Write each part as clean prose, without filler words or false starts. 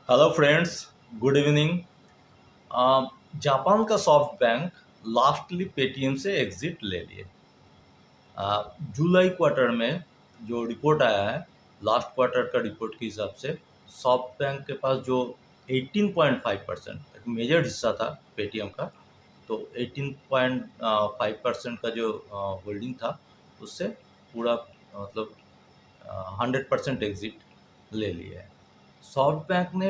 Hello friends, good evening. Japan का soft bank lastly Paytm से exit ले लिए। जुलाई क्वार्टर में जो रिपोर्ट आया है, लास्ट क्वार्टर का रिपोर्ट के हिसाब से सॉफ्ट बैंक के पास जो 18.5% एक मेजर हिस्सा था पेटीएम का, तो 18.5% का जो होल्डिंग था उससे पूरा मतलब 100% एग्जिट ले लिया है। सॉफ्ट बैंक ने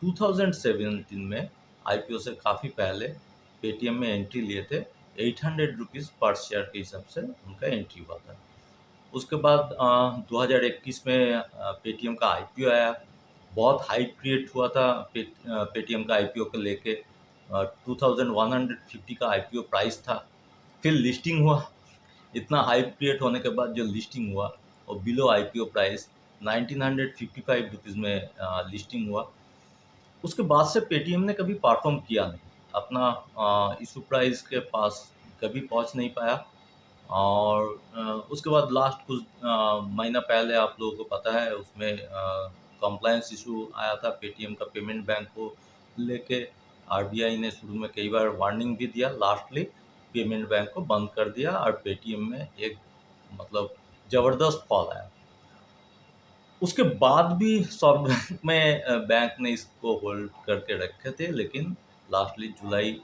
2017 में आईपीओ से काफ़ी पहले पेटीएम में एंट्री लिए थे। 800 रुपीज़ पर शेयर के हिसाब से उनका एंट्री हुआ था। उसके बाद 2021 में पेटीएम का आईपीओ आया। बहुत हाइप क्रिएट हुआ था पेटीएम का आईपीओ को लेके। 2150 का आईपीओ प्राइस था। फिर लिस्टिंग हुआ। इतना हाइप क्रिएट होने के बाद जो लिस्टिंग हुआ और बिलो आईपीओ प्राइस 1955 रुपीज़ में लिस्टिंग हुआ। उसके बाद से पेटीएम ने कभी परफॉर्म किया नहीं, अपना इशू प्राइस के पास कभी पहुंच नहीं पाया। और उसके बाद लास्ट कुछ महीना पहले आप लोगों को पता है उसमें कंप्लायंस इशू आया था पेटीएम का पेमेंट बैंक को लेके। आरबीआई ने शुरू में कई बार वार्निंग भी दिया, लास्टली पेमेंट बैंक को बंद कर दिया और पेटीएम में एक मतलब ज़बरदस्त फॉल आया। उसके बाद भी सॉफ्ट बैंक में बैंक ने इसको होल्ड करके रखे थे, लेकिन लास्ट जुलाई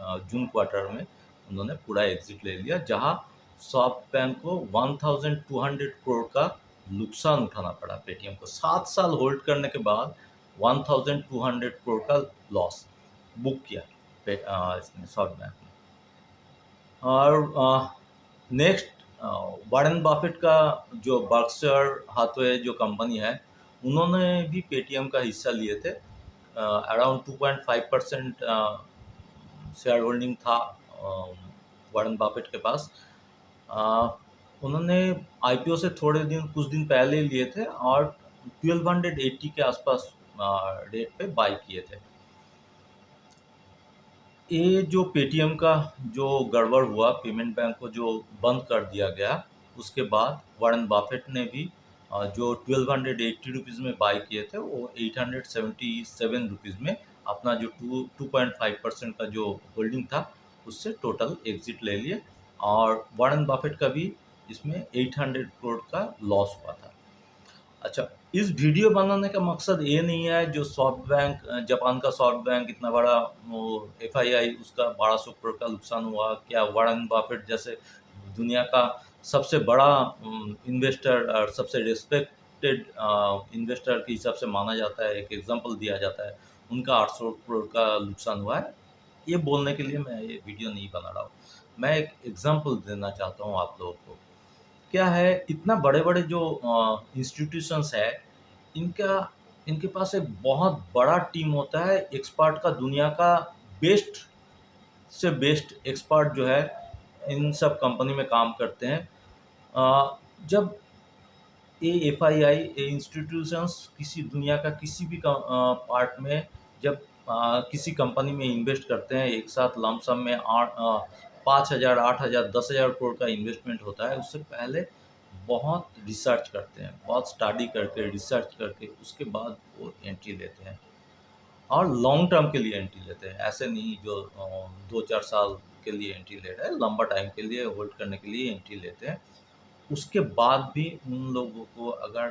जून क्वार्टर में उन्होंने पूरा एग्जिट ले लिया, जहां सॉफ्ट बैंक को 1200 करोड़ का नुकसान उठाना पड़ा। पेटीएम को 7 साल होल्ड करने के बाद 1200 करोड़ का लॉस बुक किया इसने सॉफ्ट बैंक ने। और नेक्स्ट वॉरेन बफेट का जो बर्कशायर हाथवे जो कंपनी है, उन्होंने भी पेटीएम का हिस्सा लिए थे। अराउंड 2.5% शेयर होल्डिंग था वॉरेन बफेट के पास। अ, उन्होंने आईपीओ से कुछ दिन पहले लिए थे और 1280 के आसपास रेट पे बाई किए थे। ये जो पेटीएम का जो गड़बड़ हुआ, पेमेंट बैंक को जो बंद कर दिया गया, उसके बाद वॉरेन बफेट ने भी जो 1280 रुपीज़ में बाई किए थे वो 877 रुपीज़ में अपना जो 2.5% का जो होल्डिंग था उससे टोटल एग्जिट ले लिए। और वॉरेन बफेट का भी इसमें 800 करोड़ का लॉस हुआ था। अच्छा, इस वीडियो बनाने का मकसद ये नहीं है जो सॉफ्ट बैंक जापान का सॉफ्ट बैंक इतना बड़ा वो एफआईआई उसका 1200 करोड़ का नुकसान हुआ, क्या वॉरेन बफेट जैसे दुनिया का सबसे बड़ा इन्वेस्टर और सबसे रिस्पेक्टेड इन्वेस्टर के हिसाब से माना जाता है, एक एग्जांपल दिया जाता है, उनका 800 करोड़ का नुकसान हुआ है, ये बोलने के लिए मैं ये वीडियो नहीं बना रहा हूँ। मैं एक एग्जांपल देना चाहता हूँ आप लोगों को। क्या है, इतना बड़े-बड़े जो इंस्टीट्यूशंस है, इनका इनके पास एक बहुत बड़ा टीम होता है एक्सपर्ट का, दुनिया का बेस्ट से बेस्ट एक्सपर्ट जो है इन सब कंपनी में काम करते हैं। जब ये एफआईआई ये इंस्टीट्यूशंस किसी दुनिया का किसी भी पार्ट में जब किसी कंपनी में इन्वेस्ट करते हैं, एक साथ लमसम में 5,000 8,000 10,000 करोड़ का इन्वेस्टमेंट होता है, उससे पहले बहुत रिसर्च करते हैं, बहुत स्टडी करके रिसर्च करके उसके बाद वो एंट्री लेते हैं और लॉन्ग टर्म के लिए एंट्री लेते हैं। ऐसे नहीं जो 2-4 साल के लिए एंट्री ले रहे हैं, लंबा टाइम के लिए होल्ड करने के लिए एंट्री लेते हैं। उसके बाद भी उन लोगों को अगर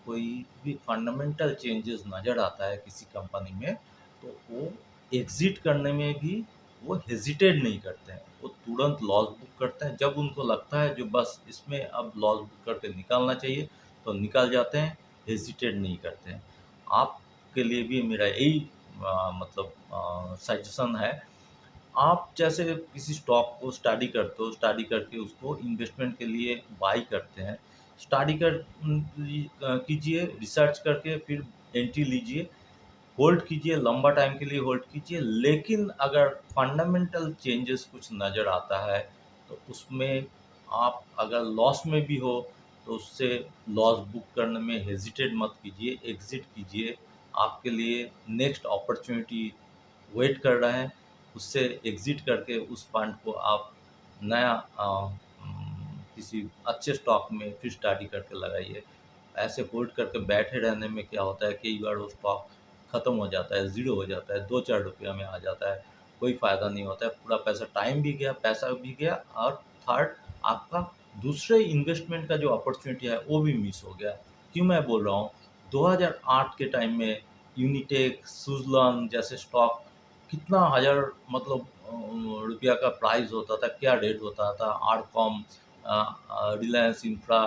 कोई भी फंडामेंटल चेंजेस नज़र आता है किसी कंपनी में, तो वो एग्ज़िट करने में भी वो हेजिटेट नहीं करते हैं। वो तुरंत लॉस बुक करते हैं। जब उनको लगता है जो बस इसमें अब लॉस बुक करके निकालना चाहिए, तो निकाल जाते हैं, हेजिटेट नहीं करते हैं। आपके लिए भी मेरा यही मतलब सजेशन है। आप जैसे किसी स्टॉक को स्टडी करते हो, स्टडी करके उसको इन्वेस्टमेंट के लिए बाई करते हैं, स्टडी कीजिए, रिसर्च करके फिर एंट्री लीजिए, होल्ड कीजिए, लंबा टाइम के लिए होल्ड कीजिए। लेकिन अगर फंडामेंटल चेंजेस कुछ नज़र आता है, तो उसमें आप अगर लॉस में भी हो, तो उससे लॉस बुक करने में हेजिटेट मत कीजिए, एग्ज़िट कीजिए। आपके लिए नेक्स्ट अपॉर्चुनिटी वेट कर रहा है, उससे एग्ज़िट करके उस फंड को आप नया किसी अच्छे स्टॉक में फिर स्टडी करके लगाइए। ऐसे होल्ड करके बैठे रहने में क्या होता है, कई बार वो स्टॉक ख़त्म हो जाता है, ज़ीरो हो जाता है, 2-4 रुपया में आ जाता है, कोई फ़ायदा नहीं होता है, पूरा पैसा, टाइम भी गया, पैसा भी गया, और थर्ड, आपका दूसरे इन्वेस्टमेंट का जो अपॉर्चुनिटी है वो भी मिस हो गया। क्यों मैं बोल रहा हूँ, 2008 के टाइम में यूनिटेक, सुज़लॉन जैसे स्टॉक कितना हज़ार, मतलब रुपया का प्राइस होता था, क्या रेट होता था, आरकॉम, रिलायंस इंफ्रा,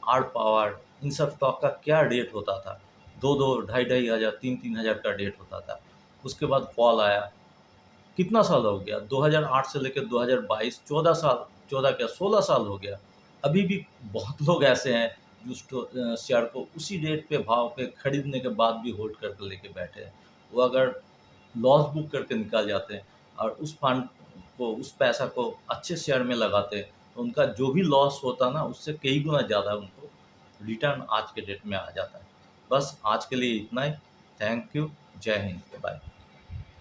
आर पावर, इन सब स्टॉक का क्या रेट होता था, 2-2, ढाई-ढाई हज़ार, 3-3 हज़ार का रेट होता था। उसके बाद फॉल आया, कितना साल हो गया, 2008 से लेकर 2022, 14 साल, 14 क्या 16 साल हो गया। अभी भी बहुत लोग ऐसे हैं जो शेयर को उसी रेट पे, भाव पे खरीदने के बाद भी होल्ड करके लेके बैठे हैं। वो अगर लॉस बुक करके निकाल जाते हैं और उस फंड को, उस पैसा को अच्छे शेयर में लगाते हैं, तो उनका जो भी लॉस होता ना, उससे कई गुना ज़्यादा उनको रिटर्न आज के डेट में आ जाता है। बस आज के लिए इतना ही। Thank you. जय हिंद। बाय।